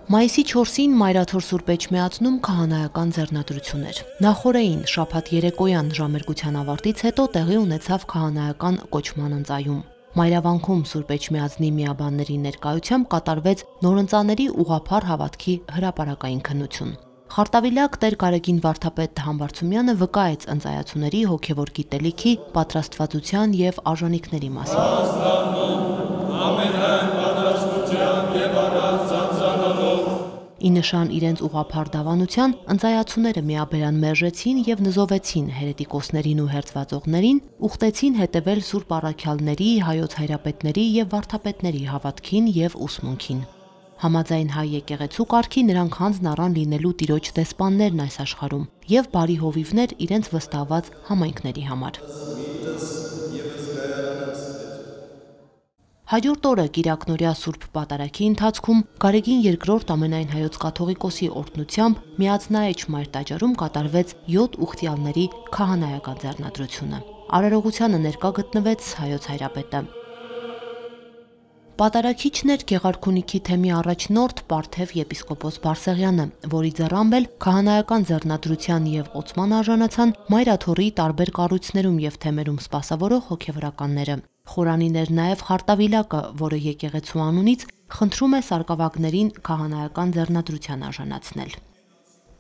Մայիսի 4-ին Մայրաթոր Սուրբ Էջմիածնում քահանայական ձեռնադրություն էր։ Նախօրեին շաբաթ երեկոյան ժամերգության ավարտից հետո տեղի ունեցավ քահանայական կոչման ընծայում։ Մայրավանքում Սուրբ Էջմիածնի միաբանների ներկայությամբ կատարվեց նորընծաների ուղղափառ հավատքի հրապարակային քննություն։ Խարտավիլակ Տեր Գարեգին Վարդապետ Համբարձումյանը վկայեց ընծայացուների հոգևոր գիտելիքի, պատրաստվածության եւ արժանինքների մասին։ Ի նշան իրենց ուղղափառ դավանության, ընծայացուները միաբերան մերժեցին եւ նզովեցին հերետիկոսներին ու հերձվածողներին, ուխտեցին հետևել Սուրբ առաքյալների, հայոց հայրապետների եւ վարդապետների հավատքին եւ ուսմունքին։ Համաձայն հայ եկեղեցու կարգի նրանք հանձն առան լինելու Տիրոջ դեսպաններն այս աշխարհում եւ բարի հովիվներ իրենց վստահված համայնքների համար։ Հաջորդ օրը Կիրակնորյա Սուրբ Պատարագի ընթացքում Գարեգին II ամենայն հայոց կաթողիկոսի օրհնությամբ Միածնաեջ Մայր տաճարում կատարվեց 7 ուխտյալների քահանայական ձեռնադրությունը։ Արարողությանը ներկա գտնվեց հայոց հայրապետը։ Պատարագիչն էր Գեղարքունիքի թեմի առաջնորդ Պարթև եպիսկոպոս Բարսեղյանը, որի ձեռամբ էլ քահանայական ձեռնադրության եւ օծման արժանացան Մայրաթորի տարբեր կառույցներում եւ թեմերում սպասավորող հոգևորականները։ Խորանին էր նաև Խարտավիլակը, որը եկեղեցու անունից խնդրում է սարկավագներին քահանայական ձեռնադրության արժանացնել։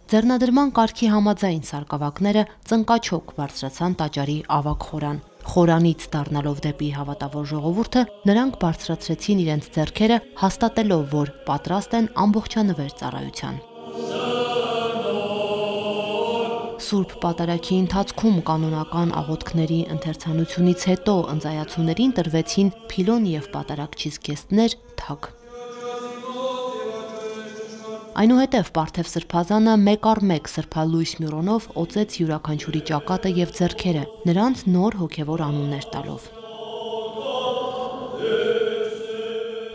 Ձեռնադրման կարգի համաձայն սարկավագները ծնկաչոք բարձրացան տաճարի ավագ խորան։ Խորանից դառնալով դեպի հավատավոր ժողովուրդը, նրանք բարձրացրեցին իրենց ձեռքերը, հաստատելով, որ պատրաստ են ամբողջանվեր ծառայության։ Սուրբ Պատարագի ընթացքում կանոնական աղոթքների ընթերցանությունից հետո ընծայացուներին տրվեցին փիլոն եւ պատարագչի զգեստներ թագ։ Այնուհետև Պարթև Սրբազանը մեկ առ մեկ սրբալույս մյուրոնով օծեց յուրաքանչյուրի ճակատը եւ ձեռքերը, նրանց նոր հոգևոր անուններ տալով։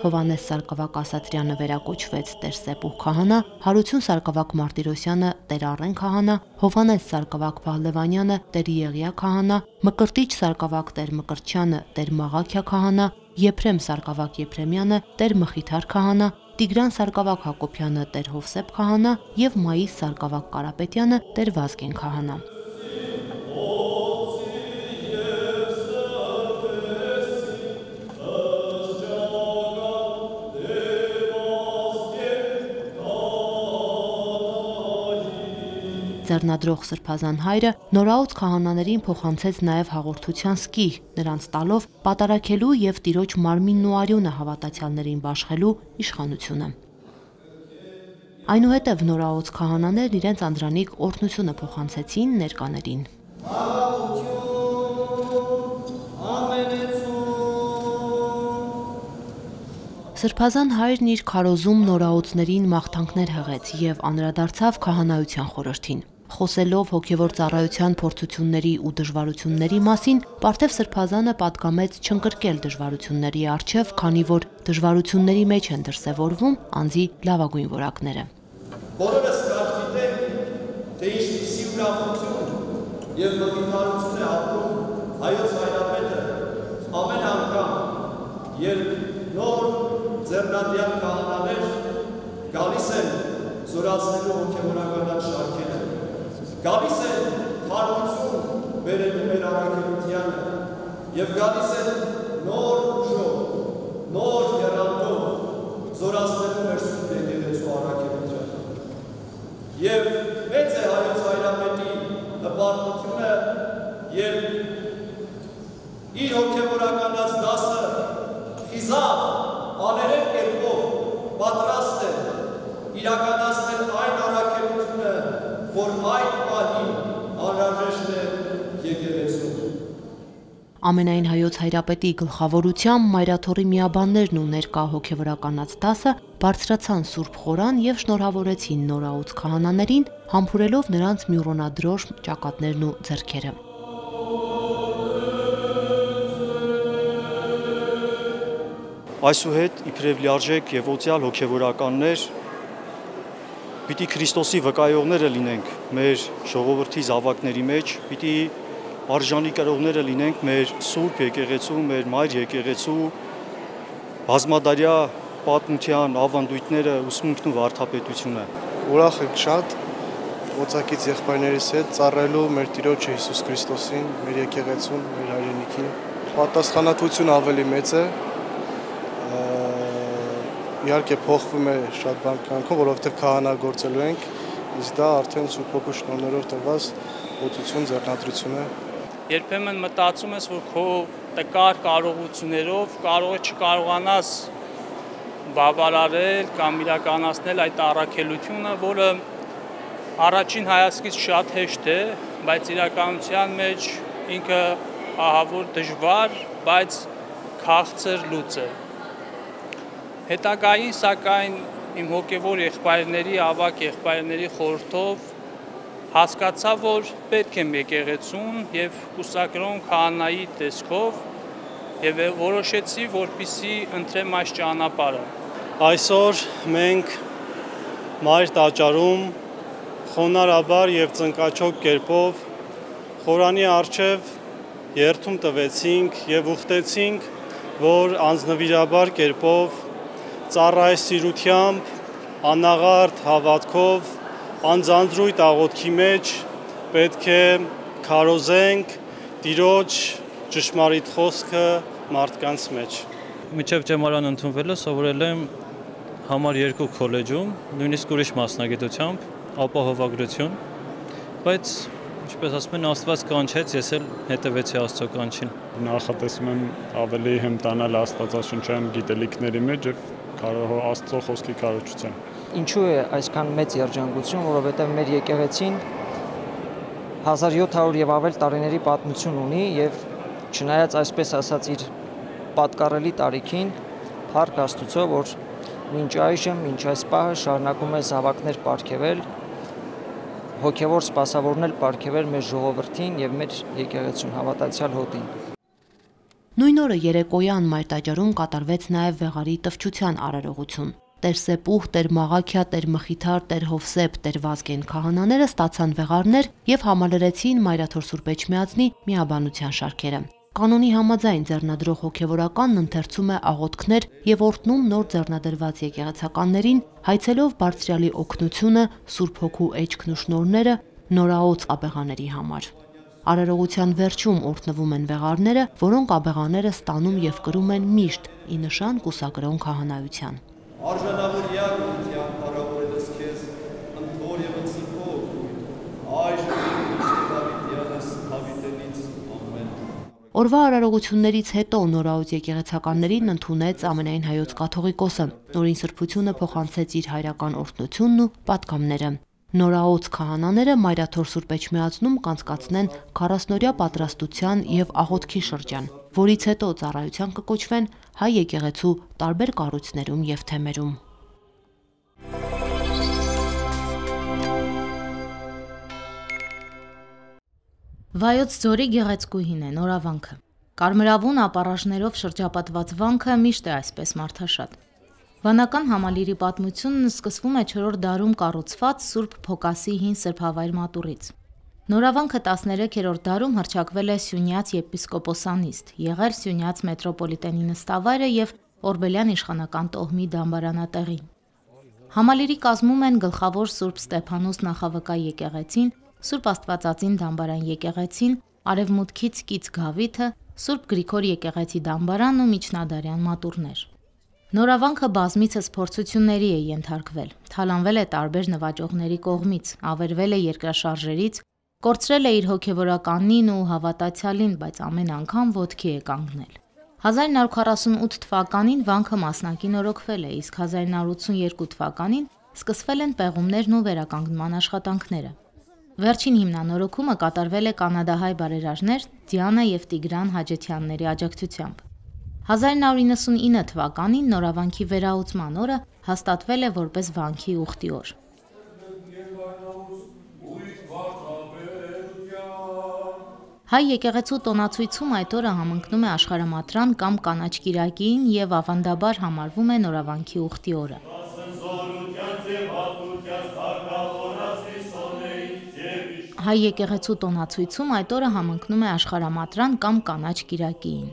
Հովանես Սարգսակ Ասատրյանը վերակոչվեց Տեր Սեպուհ քահանա, Հարություն Սարգսակ Մարտիրոսյանը Տեր Առեն քահանա, Հովանես Սարգսակ Փահլևանյանը Տեր Եղիա քահանա, Մկրտիչ Սարգսակ Տեր Մկրտչյանը Տեր Մաղաքիա քահանա, Եփրեմ Սարգսակ Եփրեմյանը Տեր Մխիթար քահանա, Տիգրան Սարգսակ Հակոբյանը Տեր Հովսեփ քահանա եւ Մայիս Սարգսակ Կարապետյանը Տեր Վազգեն քահանա։ Ձեռնադրող Սրբազան հայրը նորաուց քահանաներին փոխանցեց նաև հաղորդության սկի, նրանց տալով պատարագելու եւ Տիրոջ մարմինն ու արյունը հավատացյալներին բաշխելու իշխանությունը։ Այնուհետև նորաուց քահանաներն իրենց անդրանիկ օրհնությունը փոխանցեցին ներկաներին։ Սրբազան հայրն իր քարոզում նորաուծներին մաղթանքներ հղեց եւ անդրադարձավ քահանայության խորհրդին։ Խոսելով հոգևոր ծառայության փորձությունների ու դժվարությունների մասին, Պարթև Սրբազանը պատգամեց չընկրկել դժվարությունների առջև, քանի որ դժվարությունների մեջ են դրսևորվում անձի լավագույն որակները։ Բոլորս կարծիք գիտենք, թե ինչպիսի ուրախություն եւ մխիթարություն է ապրում հայոց հայրապետը ամեն անգամ, երբ նոր ձեռնադրյալ քահանաներ գալիս են զորացնելու հոգևորական շարքերը, գալիս են թարմություն բերելու մեր առաքելությանը եւ գալիս են նոր ուժով, նոր եռանդով զորացնելու մեր Սուրբ եկեղեցու առաքելությանը։ Եվ մեծ է հայոց հայրապետի հպարտությունը, երբ իր հոգևորականած դասը խիզախ աներև կերպով պատրաստ է իրականացնել այն առաքելությունը, որ այդ պահին անհրաժեշտ է եկեղեցուն։ Ամենայն հայոց հայրապետի գլխավորությամբ Մայրաթորի միաբաններն ու ներկա հոգևորականած դասը բարձրացան Սուրբ խորան եւ շնորհավորեցին նորաուց քահանաներին, համբուրելով նրանց մյուրոնադրոշ ճակատներն ու ձեռքերը։ Այսուհետ իբրև լիարժեք եւ օծյալ հոգևորականներ պիտի Քրիստոսի վկայողները լինենք մեր ժողովրդի զավակների մեջ, պիտի արժանի կրողները լինենք մեր Սուրբ եկեղեցու, մեր Մայր եկեղեցու բազմադարյա պատմության ավանդույթները, ուսմունքն ու վարդապետությունը։ Ուրախ ենք շատ ոցակից եղբայրներիս հետ ծառայելու մեր Տիրոջը Հիսուս Քրիստոսին, մեր եկեղեցուն, մեր հայրենիքին։ Պատասխանատվությունը ավելի մեծ է։ Իհարկե փոխվում է շատ բան կյանքում, որովհետև քահանագործելու ենք, իսկ դա արդեն Սուրբ Հոգու շնորհներով տրված օծություն, ձեռնադրություն է։ Երբեմն մտածում ես, որ քո տկար կարողություններով կարող է չկարողանաս բավարարել կամ իրականացնել այդ առաքելությունը, որը առաջին հայացքից շատ հեշտ է, բայց իրականության մեջ ինքը ահավոր դժվար, բայց քաղցր լուծ է։ Հետագային, սակայն իմ հոգևոր եղբայրների, ավակ եղբայրների խորհրդով հասկացա, որ պետք եմ եկեղեցուն եւ կուսակրոն քահանայի տեսքով եւ որոշեցի, որպեսզի ընտրեմ այս ճանապարհը։ Այսօր մենք մայր տաճարում խոնարհաբար եւ ծնկաչոք կերպով Խորանի առջև երթում տվեցինք եւ ուխտեցինք, որ անձնվիրաբար կերպով ծառայսիրությամբ, անաղարտ հավատքով, անձանձրույթ աղոթքի մեջ պետք է քարոզենք Տիրոջ ճշմարիտ խոսքը մարդկանց մեջ։ Մինչև ճեմարան ընդունվելը սովորել եմ համար 2 քոլեջում, նույնիսկ ուրիշ մասնագիտությամբ, ապահովագրություն, բայց ինչպես ասում են, Աստված կանչեց, ես էլ հետևեցի Աստծո կանչին։ Նախատեսում եմ ավելի հմտանալ աստվածաշնչյան գիտելիքների մեջ եւ Աստծո խոսքի քարոզության։ Ինչու է այսքան մեծ երջանկություն, որովհետև մեր եկեղեցին 1700 եւ ավել տարիների պատմություն ունի եւ չնայած այսպես ասած իր պատկառելի տարիքին, փառք Աստծո, որ մինչ այժմ, մինչ այս պահը շարունակում է զավակներ պարգևել, հոգևոր սպասավորներ պարգևել մեր ժողովրդին եւ մեր եկեղեցուն հավատացյալ հոտին։ Նույն օրը երեկոյան Մայր տաճարում կատարվեց նաև Վեղարի տվչության արարողություն։ Տեր Սեպուհ, Տեր Մաղաքիա, Տեր Մխիթար, Տեր Հովսեփ, Տեր Վազգեն քահանաները ստացան վեղարներ եւ համալրեցին Մայրաթոր Սուրբ Էջմիածնի միաբանության շարքերը։ Կանոնի համաձայն ձեռնադրող հոգևորականն ընթերցում է աղոթքներ եւ օրհնում նոր ձեռնադրված եկեղեցականներին, հայցելով Բարձրյալի օգնությունը, Սուրբ Հոգու էջքն ու շնորհները նորաոց աբեղաների համար։ Արարողության վերջում օրհնվում են վեղարները, որոնք աբեղաները ստանում եւ կրում են միշտ ի նշան կուսակրոն քահանայության։ Արժանավոր յակության փառավորելս քեզ ընթոր եւ ընծկով այժմ Դավիթյանս հավիտենից ամեն։ Օրվա արարողություններից հետո նորաոց եկեղեցականներին ընդունեց ամենայն հայոց կաթողիկոսը։ Նորին սրբությունը փոխանցեց իր հայրական օրհնությունն ու պատգամները։ Նորաոց քահանաները Մայրաթոր Սուրբ Էջմիածնում կանցկացնեն 40-օրյա պատրաստության եւ աղոթքի շրջան, որից հետո ծառայության կկոչվեն հայ եկեղեցու տարբեր կառույցներում եւ թեմերում։ Վայոց ձորի գեղեցկուհին է նորավանքը։ Կարմրավուն ապառաժներով շրջապատված վանքը միշտ է այսպես մարդաշատ։ Վանական համալիրի պատմությունն սկսվում է 4-րդ դարում կառուցված Սուրբ Փոկասի հին սրբավայր մատուռից։ Նորավանքը 13-րդ դարում հռչակվել է Սյունյաց եպիսկոպոսանիստ, եղել Սյունյաց մետրոպոլիտենի նստավայրը եւ Օրբելյան իշխանական տոհմի դամբարանատեղին։ Համալիրի կազմում են գլխավոր Սուրբ Ստեփանոս նախավկա եկեղեցին, Սուրբ Աստվածածին դամբարան եկեղեցին, արևմուտքից կից գավիթը, Սուրբ Գրիգոր եկեղեցի դամբարանն ու միջնադարյան մատուռներ։ Նորավանքը բազմիցս փորձությունների է ենթարկվել, թալանվել է տարբեր նվաճողների կողմից, ավերվել է երկրաշարժերից, կորցրել է իր հոգևորականին ու հավատացյալին, բայց ամեն անգամ ոտքի է կանգնել։ 1948 թվականին վանքը մասնակին օրոքվել է, իսկ 1982 թվականին սկսվել են պեղումներն ու վերականգնման աշխատանքները։ Վերջին հիմնանորոգումը կատարվել է կանադահայ բարերարներ Դիանա եւ Տիգրան Հաջեթյանների աջակցությամբ։ 1999 թվականին Նորավանքի վերահսկման օրը հաստատվել է որպես վանքի ուխտի օր։ Հայ եկեղեցու տոնացույցում այդ օրը համընկնում է աշխարհամատրան կամ կանաչ կիրակին եւ ավանդաբար համարվում է Նորավանքի ուխտի օրը։ Հայ եկեղեցու տոնացույցում այդ օրը համընկնում է աշխարհամատրան կամ կանաչ կիրակին։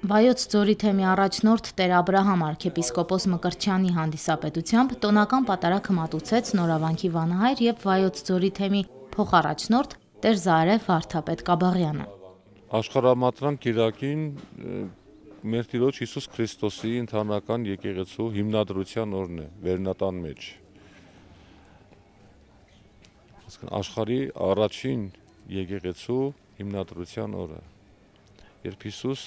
Վայոց ձորի թեմի առաջնորդ Տեր Աբրահամ arczepiskopos Մկրտչյանի հանդիսապետությամբ տոնական պատարագը մատուցեց Նորավանքի վանահայր եւ Վայոց ձորի թեմի փոխառաջնորդ Տեր Զարեհ Վարդապետ Կաբաղյանը։ Աշխարհամատրանք Կիրակին մեր Տիրոջ Հիսուս Քրիստոսի ընդհանրական եկեղեցու հիմնադրության օրն է Վերնատան մեջ։ Աշխարհի առաջին եկեղեցու հիմնադրության օրը, երբ Հիսուս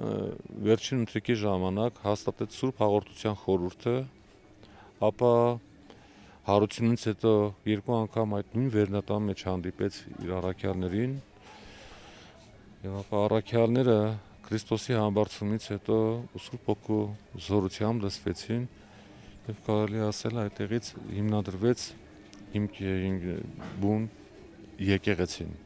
վերջին ընթրիքի ժամանակ հաստատեց Սուրբ Հաղորդության խորհուրդը, ապա հարությունից հետո երկու անգամ այդ նույն Վերնատան մեջ հանդիպեց իր առաքյալներին, եւ ապա առաքյալները Քրիստոսի համբարձումից հետո Սուրբ Հոգու զորությամբ լսվեցին եւ կարելի ասել այդտեղից հիմնադրվեց բուն եկեղեցին։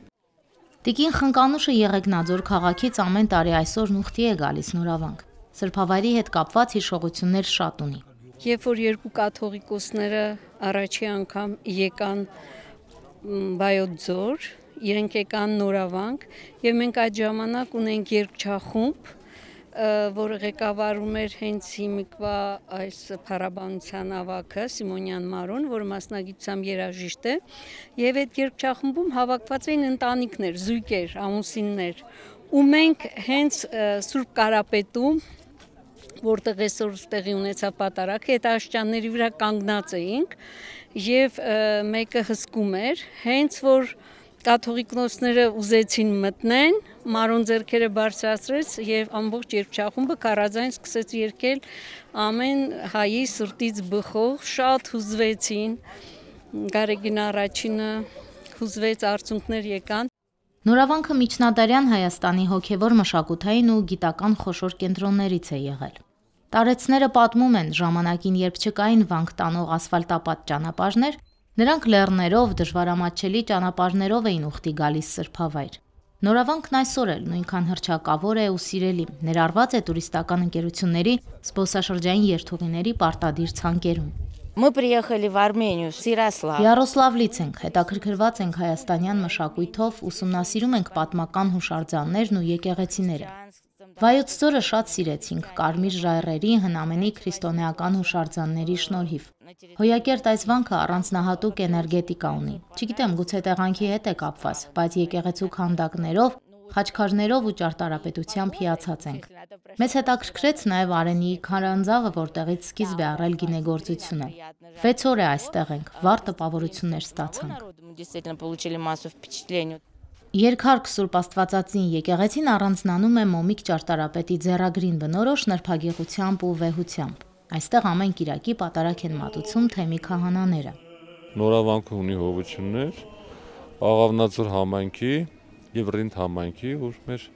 Տիկին Խնկանուշը Եղեգնաձոր քաղաքից ամեն տարի այսօր ուխտի է գալիս Նորավանք։ Սրբավայրի հետ կապված հիշողություններ շատ ունի։ Երբ որ երկու կաթողիկոսները առաջի անգամ եկան Վայոց ձոր, իրենք եկան Նորավանք եւ մենք այդ ժամանակ ունենք երգչախումբ, որը ղեկավարում էր հենց հիմիկվա այս փառաբանության ավագը Սիմոնյան Մարոն, որը մասնագիտությամբ երաժիշտ է, եւ այդ երգչախմբում հավաքված էին ընտանիքներ, զույգեր, ամուսիններ, ու մենք հենց Սուրբ Կարապետում, որտեղ այսօր տեղի ունեցավ պատարագը, այդ աշճանների վրա կանգնած էինք եւ մեկը հսկում էր, հենց որ կաթողիկոսները ուզեցին մտնեն, Մարոն ձեռքերը բարձրացրեց եւ ամբողջ երգչախումբը քարաձայն սկսեց երգել ամեն հայի սրտից բխող, շատ հուզվեցին, Գարեգին առաջինը հուզվեց, արցունքներ եկան։ Նորավանքը միջնադարյան Հայաստանի հոգևոր մշակութային ու գիտական խոշոր կենտրոններից է եղել։ Տարեցները պատմում են, ժամանակին երբ չկային վանք տանող ասֆալտապատ ճանապարհներ, նրանք լեռներով, դժվարամատչելի ճանապարհներով էին ուխտի գալիս սրբավայր։ Նորավանքն այսօր էլ նույնքան հռչակավոր է ու սիրելի, ներառված է տուրիստական ընկերությունների, զբոսաշրջային երթուղիների պարտադիր ցանկերում։ Мы приехали в Армению, Սիրասլավ։ Յարոսլավլից ենք, հետաքրքրված ենք հայաստանյան մշակույթով, ուսումնասիրում ենք պատմական հուշարձաններն ու եկեղեցիները։ Վայոց ձորը շատ սիրեցինք կարմիր ժայռերի, հնամենի քրիստոնեական հուշարձանների շնորհիվ։ Հոյակերտ այս վանքը առանձնահատուկ էներգետիկա ունի։ Չգիտեմ, գուցե տեղանքի հետ է կապված, բայց եկեղեցու քանդակներով, խաչքարներով ու ճարտարապետությամբ հիացած ենք։ Մեզ հետաքրքրեց նաև Արենիի քարանձավը, որտեղից սկիզբ է առել գինեգործությունը։ 6 օր է այստեղ ենք, վառ տպավորություններ ստացանք։ Երկհարկ Սուրբ Աստվածածին եկեղեցին առանձնանում է Մոմիկ ճարտարապետի ձեռագրին բնորոշ նրբագեղությամբ ու վեհությամբ։ Այստեղ ամեն կիրակի պատարագ են մատուցում թեմի քահանաները։ Նորավանքը ունի հովություններ, Աղավնաձոր համայնքի եւ Ռինդ համայնքի, որ մեր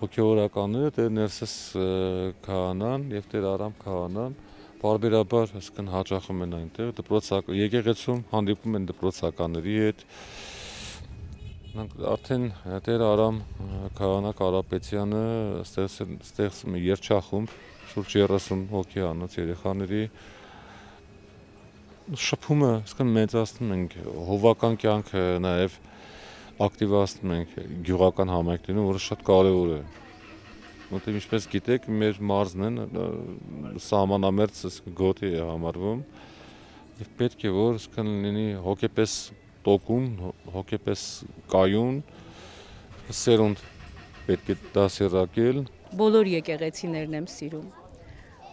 հոգեորականները Տեր Ներսես քահանան եւ Տեր Արամ քահանան բարբերաբար այսքան հաճախում են այնտեղ եկեղեցում հանդիպում են դպրոցականների հետ։ Արդեն Տեր Արամ քահանա Կարապետյանը ստեղծում է երգչախումբ շուրջ 30 հոգի անոց երեխաների շփումը այսքան մեծացնում ենք, հովական կյանքը նաեւ ակտիվացնում ենք գյուղական համայնքներում, որը շատ կարևոր է։ Որտեղ ինչպես գիտեք, մեր մարզն են սահմանամերձ գոտի է համարվում եւ պետք է որ այսքան լինի հոգեպես տոկուն, հոգեպես կայուն, սերունդ պետք է դասերակել։ Բոլոր եկեղեցիներն եմ սիրում։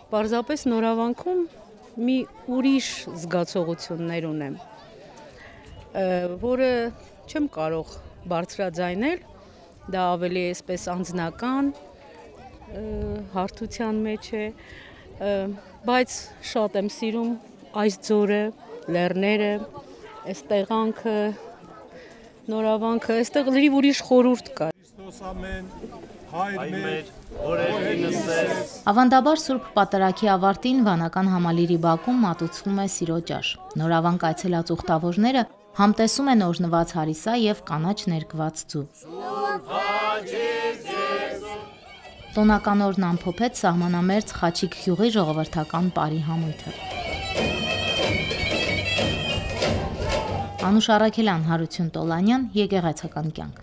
Պարզապես Նորավանքում մի ուրիշ զգացողություններ ունեմ, որը չեմ կարող բարձրաձայնել, դա ավելի էսպես անձնական հարթության մեջ է, բայց շատ եմ սիրում այս ձորը, լեռները, այս տեղանքը, Նորավանքը, այստեղ լրիվ ուրիշ խորհուրդ կա։ Ավանդաբար Սուրբ Պատարագի ավարտին վանական համալիրի բակում մատուցվում է սիրո ճաշ։ Նորավանք այցելած ուխտավորները համտեսում են օրհնված հարիսա եւ կանաչ ներկված ձու։ Տոնական օրն ամփոփեց սահմանամերձ Խաչիկ գյուղի ժողովրդական պարի համույթը։ Անուշ Առաքելյան, Հարություն Տոլանյան, Եկեղեցական կյանք։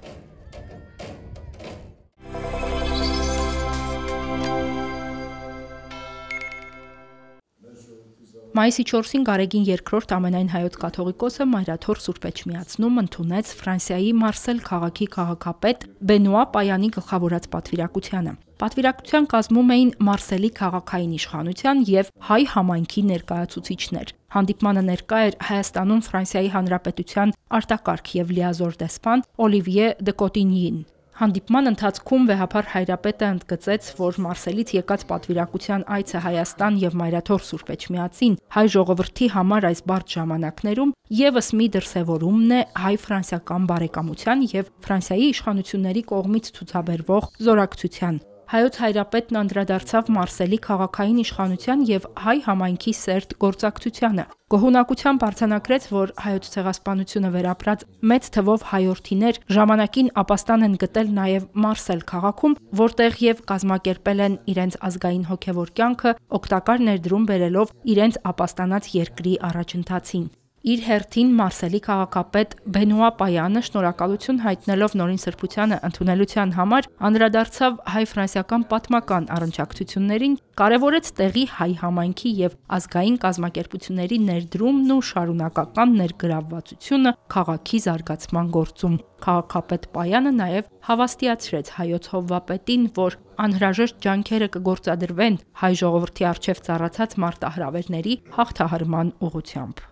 Մայիսի 4-ին Գարեգին II ամենայն հայոց կաթողիկոսը Մայրաթոր Սուրբ Էջմիածնում ընդունեց Ֆրանսիայի Մարսել քաղաքի քաղաքապետ Բենուա Պայանի գլխավորած պատվիրակությանը։ Պատվիրակության կազմում էին Մարսելի քաղաքային իշխանության եւ հայ համայնքի ներկայացուցիչներ։ Հանդիպմանը ներկա էր Հայաստանում Ֆրանսիայի Հանրապետության արտակարգ եւ լիազոր դեսպան Օլիվիե դե Կոտինյին։ Հանդիպման ընթացքում վեհապար հայրապետը ընդգծեց, որ Մարսելից եկած պատվիրակության այցը Հայաստան եւ Մայրաթոր Սուրբ Էջմիածին հայ ժողովրդի համար այս բարդ ժամանակներում եւս մի դրսեւորումն է հայ-ֆրանսիական բարեկամության եւ Ֆրանսիայի իշխանությունների կողմից ցուցաբերվող զորակցության։ Հայոց հայրապետն անդրադարձավ Մարսելի քաղաքային իշխանության եւ հայ համայնքի սերտ գործակցությանը։ Գոհունակությամբ արձանագրեց, որ հայոց ցեղասպանությունը վերապրած մեծ թվով հայորդիներ ժամանակին ապաստան են գտել նաեւ Մարսել քաղաքում, որտեղ եւ կազմակերպել են իրենց ազգային հոգեվոր կյանքը, օգտակար ներդրում բերելով իրենց ապաստանած երկրի առաջընթացին։ Իր հերթին Մարսելի քաղաքապետ Բենուա Պայանը շնորհակալություն հայտնելով Նորին Սրբությանը ընդունելության համար անդրադարձավ հայ-ֆրանսիական պատմական առնչակցություններին, կարևորեց տեղի հայ համայնքի եւ ազգային կազմակերպությունների ներդրումն ու շարունակական ներգրավվածությունը քաղաքի զարգացման գործում։ Քաղաքապետ Պայանը նաեւ հավաստիացրեց հայոց հովվապետին, որ անհրաժեշտ ջանքերը կգործադրվեն հայ ժողովրդի առջև ծառացած մարտահրավերների հաղթահարման ուղղությամբ։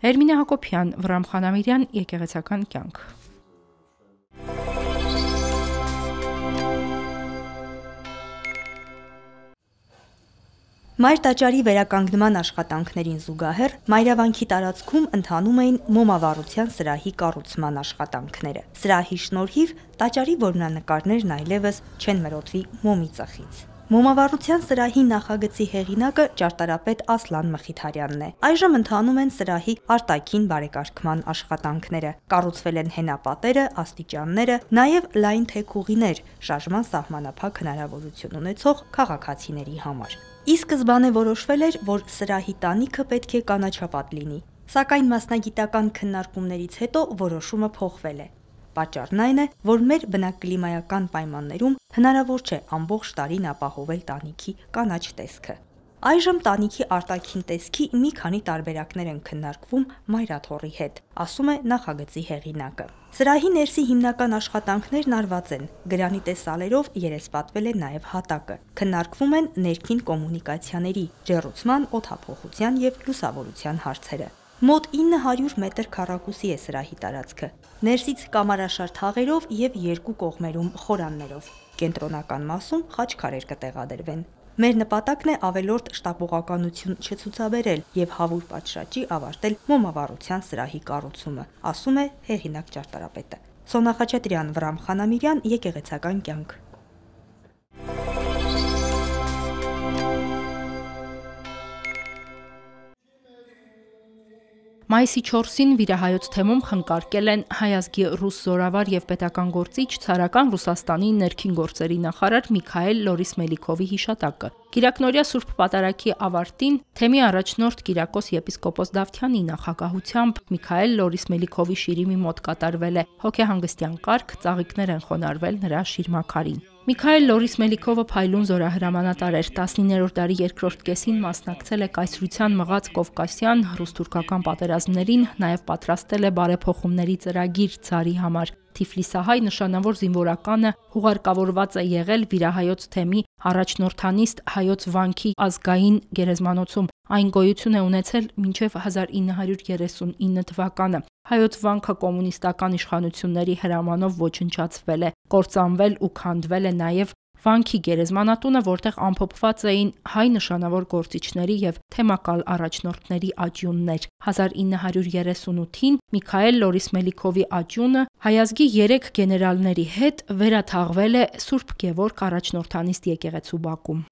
Էրմինե Հակոբյան, Վրամ Խանամիրյան, Եկեղեցական կյանք։ Մայր տաճարի վերականգնման աշխատանքներին զուգահեռ Մայրավանքի տարածքում ընթանում էին մոմավառության սրահի կառուցման աշխատանքները։ Սրահի շնորհիվ տաճարի որմնանկարներն այլևս չեն մրոտվի մոմի ծխից։ Մոմավառության սրահի նախագծի հեղինակը ճարտարապետ Ասլան Մխիթարյանն է։ Այժմ ընթանում են սրահի արտաքին բարեկարգման աշխատանքները։ Կառուցվել են հենապատերը, աստիճանները, նաև լայն թեքուղիներ, շարժման սահմանափակ հնարավորություն ունեցող քաղաքացիների համար։ Ի սկզբանե որոշվել էր, որ սրահի տանիքը պետք է կանաչապատ լինի, սակայն մասնագիտական քննարկումներից հետո որոշումը փոխվել է։ Պատճառն այն է, որ մեր բնակկլիմայական պայմաններում հնարավոր չէ ամբողջ տարին ապահովել տանիքի կանաչ տեսքը։ Այժմ տանիքի արտաքին տեսքի մի քանի տարբերակներ են քննարկվում Մայրաթորի հետ, ասում է նախագծի հեղինակը։ Սրահի ներսի հիմնական աշխատանքներն արված են, գրանիտե սալերով երեսպատվել է նաև հատակը։ Քննարկվում են ներքին կոմունիկացիաների, ջեռուցման, օդափոխության եւ լուսավորության հարցերը։ Մոտ 900 մետր քառակուսի է սրահի տարածքը, ներսից կամարաշար թաղերով եւ երկու կողմերում խորաններով։ Կենտրոնական մասում խաչքարեր կտեղադրվեն։ Մեր նպատակն է ավելորդ շտապողականություն չցուցաբերել եւ հավուր պատշաճի ավարտել մոմավառության սրահի կառուցումը, ասում է հեղինակ ճարտարապետը։ Սոնա Խաչատրյան, Վրամ Խանամիրյան, Եկեղեցական կյանք։ Մայիսի 4-ին Վիրահայոց թեմում խնկարկել են հայ ազգի ռուս զորավար եւ պետական գործիչ ցարական Ռուսաստանի ներքին գործերի նախարար Միքայել Լորիս-Մելիքովի հիշատակը։ Կիրակնօրյա Սուրբ Պատարագի ավարտին թեմի առաջնորդ Կիրակոս եպիսկոպոս Դավթյանի նախագահությամբ Միքայել Լորիս-Մելիքովի շիրիմի մոտ կատարվել է հոգեհանգստյան կարգ, ծաղիկներ են խոնարհվել նրա շիրմաքարին։ Միքայել Լորիս-Մելիքովը փայլուն զորահրամանատար էր, 19-րդ դարի երկրորդ կեսին մասնակցել է կայսրության մղած կովկասյան ռուս-թուրքական պատերազմներին, նաև պատրաստել է բարեփոխումների ծրագիր ցարի համար։ Թիֆլիսահայ նշանավոր զինվորականը հուղարկավորված է եղել Վիրահայոց թեմի առաջնորդանիստ Հայոց վանքի ազգային գերեզմանոցում։ Այն գոյություն է ունեցել մինչև 1939 թվականը։ Հայոց վանքը կոմունիստական իշխանությունների հրամանով ոչնչացվել է, կործանվել ու քանդվել է նաև վանքի գերեզմանատունը, որտեղ ամփոփված էին հայ նշանավոր գործիչների եւ թեմակալ առաջնորդների աջյուններ։ 1938-ին Միքայել Լորիս-Մելիքովի աջյունը հայազգի 3 գեներալների հետ վերաթաղվել է Սուրբ Գևորգ առաջնորդանիստ եկեղեցու բակում։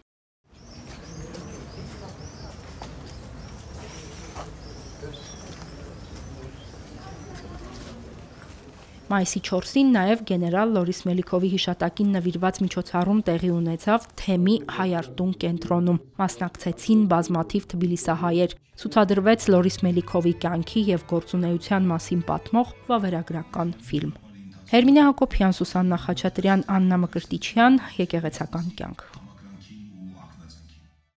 Մայիսի 4-ին նաև գեներալ Լորիս-Մելիքովի հիշատակին նվիրված միջոցառում տեղի ունեցավ թեմի Հայարտուն կենտրոնում։ Մասնակցեցին բազմաթիվ թբիլիսահայեր։ Ցուցադրվեց Լորիս-Մելիքովի կյանքի եւ գործունեության մասին պատմող վավերագրական ֆիլմ։ Էրմինե Հակոբյան, Սուսաննա Խաչատրյան, Աննա Մկրտիչյան, Եկեղեցական կյանք։